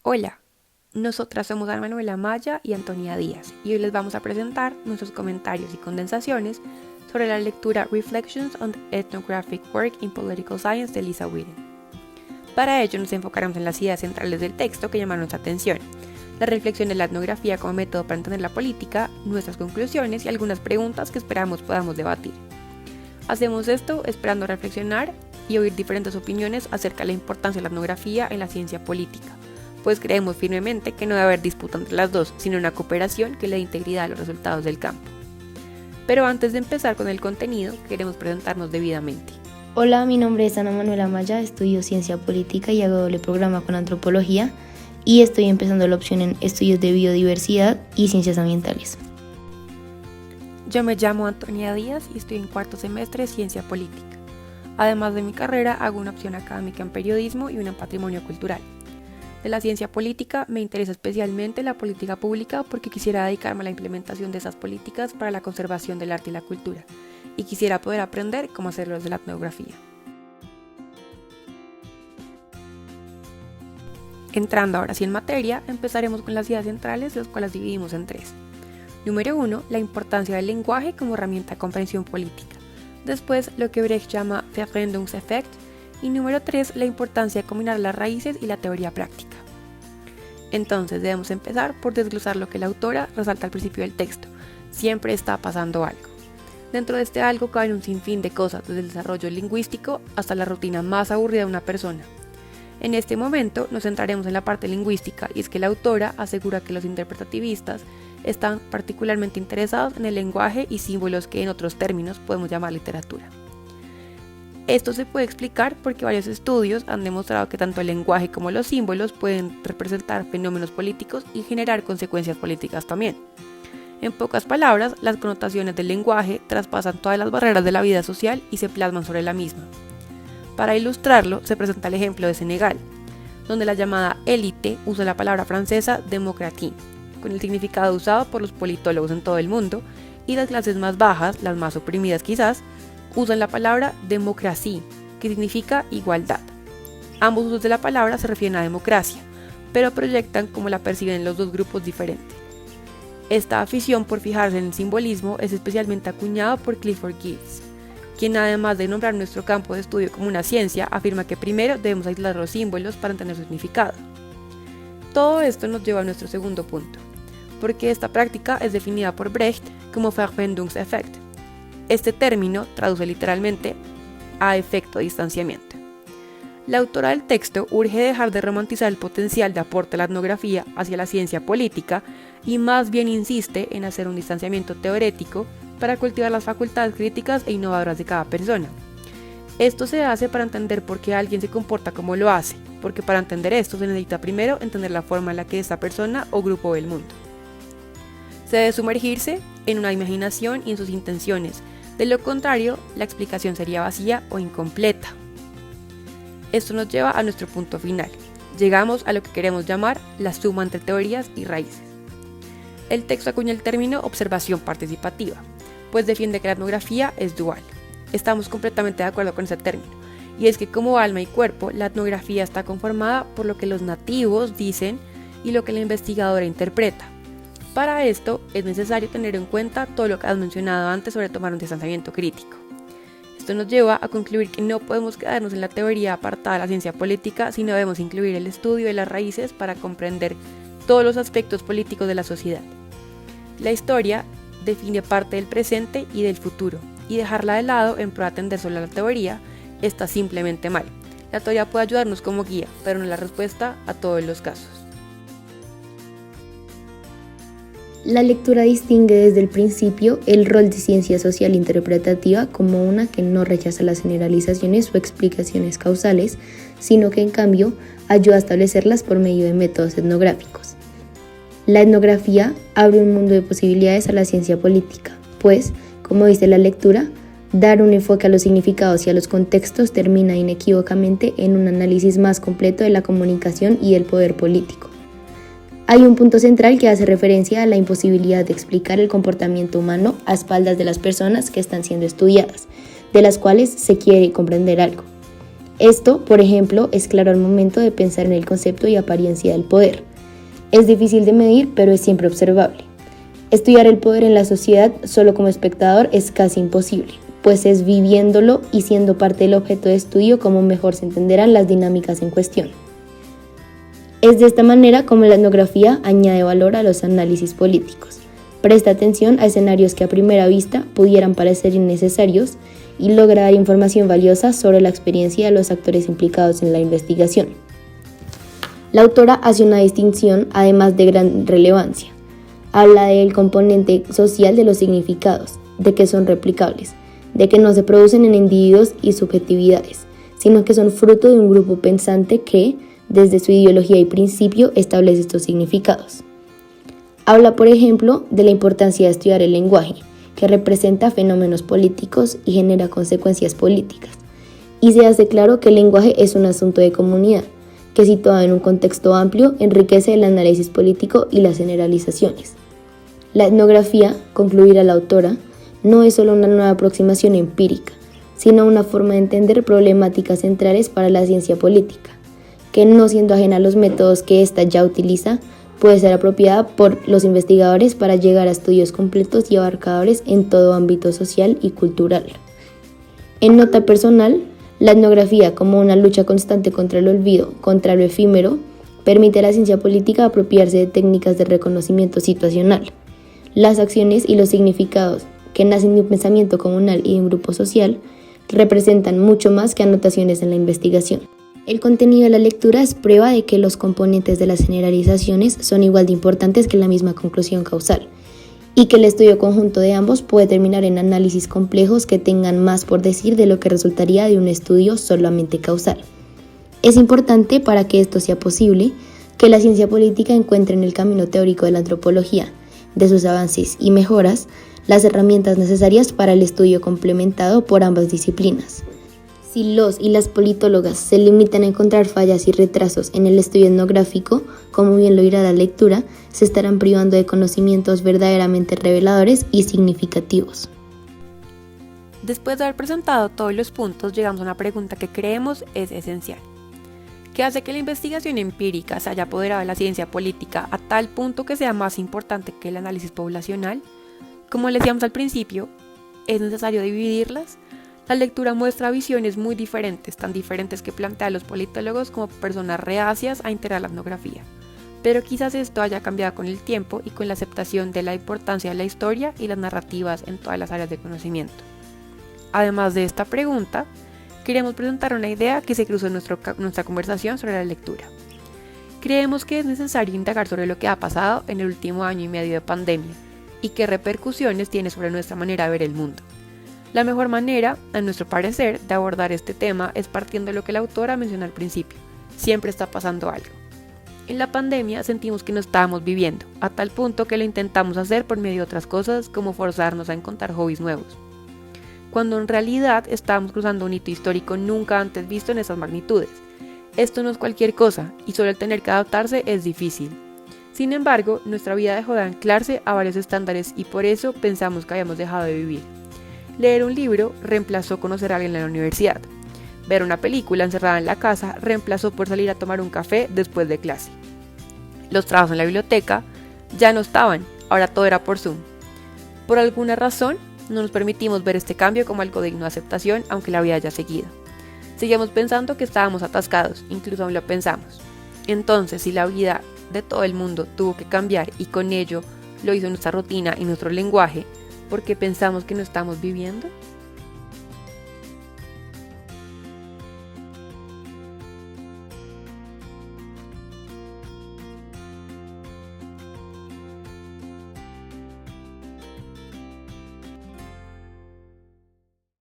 Hola, nosotras somos Ana Manuela Maya y Antonia Díaz y hoy les vamos a presentar nuestros comentarios y condensaciones sobre la lectura Reflections on the Ethnographic Work in Political Science de Lisa Whedon. Para ello nos enfocaremos en las ideas centrales del texto que llamaron nuestra atención, la reflexión de la etnografía como método para entender la política, nuestras conclusiones y algunas preguntas que esperamos podamos debatir. Hacemos esto esperando reflexionar y oír diferentes opiniones acerca de la importancia de la etnografía en la ciencia política, pues creemos firmemente que no debe haber disputa entre las dos, sino una cooperación que le dé integridad a los resultados del campo. Pero antes de empezar con el contenido, queremos presentarnos debidamente. Hola, mi nombre es Ana Manuela Maya, estudio Ciencia Política y hago doble programa con Antropología y estoy empezando la opción en Estudios de Biodiversidad y Ciencias Ambientales. Yo me llamo Antonia Díaz y estoy en cuarto semestre de Ciencia Política. Además de mi carrera, hago una opción académica en Periodismo y una en Patrimonio Cultural. De la ciencia política me interesa especialmente la política pública porque quisiera dedicarme a la implementación de esas políticas para la conservación del arte y la cultura, y quisiera poder aprender cómo hacerlo desde la etnografía. Entrando ahora sí en materia, empezaremos con las ideas centrales, las cuales dividimos en tres. Número 1, la importancia del lenguaje como herramienta de comprensión política. Después, lo que Brecht llama Verwendungseffekt. Y número 3, la importancia de combinar las raíces y la teoría práctica. Entonces debemos empezar por desglosar lo que la autora resalta al principio del texto. Siempre está pasando algo. Dentro de este algo caben un sinfín de cosas, desde el desarrollo lingüístico hasta la rutina más aburrida de una persona. En este momento nos centraremos en la parte lingüística, y es que la autora asegura que los interpretativistas están particularmente interesados en el lenguaje y símbolos que en otros términos podemos llamar literatura. Esto se puede explicar porque varios estudios han demostrado que tanto el lenguaje como los símbolos pueden representar fenómenos políticos y generar consecuencias políticas también. En pocas palabras, las connotaciones del lenguaje traspasan todas las barreras de la vida social y se plasman sobre la misma. Para ilustrarlo, se presenta el ejemplo de Senegal, donde la llamada élite usa la palabra francesa démocratie, con el significado usado por los politólogos en todo el mundo, y las clases más bajas, las más oprimidas quizás, usan la palabra démocratie, que significa igualdad. Ambos usos de la palabra se refieren a democracia, pero proyectan cómo la perciben los dos grupos diferentes. Esta afición por fijarse en el simbolismo es especialmente acuñada por Clifford Geertz, quien además de nombrar nuestro campo de estudio como una ciencia, afirma que primero debemos aislar los símbolos para entender su significado. Todo esto nos lleva a nuestro segundo punto, porque esta práctica es definida por Brecht como Verwendungseffekt. Este término traduce literalmente a efecto de distanciamiento. La autora del texto urge dejar de romantizar el potencial de aporte de la etnografía hacia la ciencia política y más bien insiste en hacer un distanciamiento teórico para cultivar las facultades críticas e innovadoras de cada persona. Esto se hace para entender por qué alguien se comporta como lo hace, porque para entender esto se necesita primero entender la forma en la que esta persona o grupo ve el mundo. Se debe sumergirse en una imaginación y en sus intenciones. De lo contrario, la explicación sería vacía o incompleta. Esto nos lleva a nuestro punto final. Llegamos a lo que queremos llamar la suma entre teorías y raíces. El texto acuña el término observación participativa, pues defiende que la etnografía es dual. Estamos completamente de acuerdo con ese término, y es que como alma y cuerpo, la etnografía está conformada por lo que los nativos dicen y lo que la investigadora interpreta. Para esto es necesario tener en cuenta todo lo que has mencionado antes sobre tomar un distanciamiento crítico. Esto nos lleva a concluir que no podemos quedarnos en la teoría apartada de la ciencia política, sino debemos incluir el estudio de las raíces para comprender todos los aspectos políticos de la sociedad. La historia define parte del presente y del futuro, y dejarla de lado en pro de atender solo a la teoría está simplemente mal. La teoría puede ayudarnos como guía, pero no es la respuesta a todos los casos. La lectura distingue desde el principio el rol de ciencia social interpretativa como una que no rechaza las generalizaciones o explicaciones causales, sino que en cambio ayuda a establecerlas por medio de métodos etnográficos. La etnografía abre un mundo de posibilidades a la ciencia política, pues, como dice la lectura, dar un enfoque a los significados y a los contextos termina inequívocamente en un análisis más completo de la comunicación y el poder político. Hay un punto central que hace referencia a la imposibilidad de explicar el comportamiento humano a espaldas de las personas que están siendo estudiadas, de las cuales se quiere comprender algo. Esto, por ejemplo, es claro al momento de pensar en el concepto y apariencia del poder. Es difícil de medir, pero es siempre observable. Estudiar el poder en la sociedad solo como espectador es casi imposible, pues es viviéndolo y siendo parte del objeto de estudio como mejor se entenderán las dinámicas en cuestión. Es de esta manera como la etnografía añade valor a los análisis políticos. Presta atención a escenarios que a primera vista pudieran parecer innecesarios y logra dar información valiosa sobre la experiencia de los actores implicados en la investigación. La autora hace una distinción, además de gran relevancia. Habla del componente social de los significados, de que son replicables, de que no se producen en individuos y subjetividades, sino que son fruto de un grupo pensante que, desde su ideología y principio, establece estos significados. Habla, por ejemplo, de la importancia de estudiar el lenguaje, que representa fenómenos políticos y genera consecuencias políticas. Y se hace claro que el lenguaje es un asunto de comunidad, que situado en un contexto amplio enriquece el análisis político y las generalizaciones. La etnografía, concluirá la autora, no es solo una nueva aproximación empírica, sino una forma de entender problemáticas centrales para la ciencia política, que no siendo ajena a los métodos que ésta ya utiliza, puede ser apropiada por los investigadores para llegar a estudios completos y abarcadores en todo ámbito social y cultural. En nota personal, la etnografía, como una lucha constante contra el olvido, contra lo efímero, permite a la ciencia política apropiarse de técnicas de reconocimiento situacional. Las acciones y los significados que nacen de un pensamiento comunal y de un grupo social representan mucho más que anotaciones en la investigación. El contenido de la lectura es prueba de que los componentes de las generalizaciones son igual de importantes que la misma conclusión causal, y que el estudio conjunto de ambos puede terminar en análisis complejos que tengan más por decir de lo que resultaría de un estudio solamente causal. Es importante, para que esto sea posible, que la ciencia política encuentre en el camino teórico de la antropología, de sus avances y mejoras, las herramientas necesarias para el estudio complementado por ambas disciplinas. Si los y las politólogas se limitan a encontrar fallas y retrasos en el estudio etnográfico, como bien lo irá la lectura, se estarán privando de conocimientos verdaderamente reveladores y significativos. Después de haber presentado todos los puntos, llegamos a una pregunta que creemos es esencial. ¿Qué hace que la investigación empírica se haya apoderado de la ciencia política a tal punto que sea más importante que el análisis poblacional? Como les decíamos al principio, es necesario dividirlas. La lectura muestra visiones muy diferentes, tan diferentes que plantean los politólogos como personas reacias a integrar la etnografía. Pero quizás esto haya cambiado con el tiempo y con la aceptación de la importancia de la historia y las narrativas en todas las áreas de conocimiento. Además de esta pregunta, queremos presentar una idea que se cruzó en nuestra conversación sobre la lectura. Creemos que es necesario indagar sobre lo que ha pasado en el último año y medio de pandemia y qué repercusiones tiene sobre nuestra manera de ver el mundo. La mejor manera, a nuestro parecer, de abordar este tema es partiendo de lo que la autora mencionó al principio. Siempre está pasando algo. En la pandemia sentimos que no estábamos viviendo, a tal punto que lo intentamos hacer por medio de otras cosas, como forzarnos a encontrar hobbies nuevos, cuando en realidad estábamos cruzando un hito histórico nunca antes visto en esas magnitudes. Esto no es cualquier cosa, y solo el tener que adaptarse es difícil. Sin embargo, nuestra vida dejó de anclarse a varios estándares y por eso pensamos que habíamos dejado de vivir. Leer un libro reemplazó conocer a alguien en la universidad. Ver una película encerrada en la casa reemplazó por salir a tomar un café después de clase. Los trabajos en la biblioteca ya no estaban, ahora todo era por Zoom. Por alguna razón, no nos permitimos ver este cambio como algo digno de aceptación, aunque la vida haya seguido. Seguíamos pensando que estábamos atascados, incluso aún lo pensamos. Entonces, si la vida de todo el mundo tuvo que cambiar y con ello lo hizo nuestra rutina y nuestro lenguaje, porque pensamos que no estamos viviendo.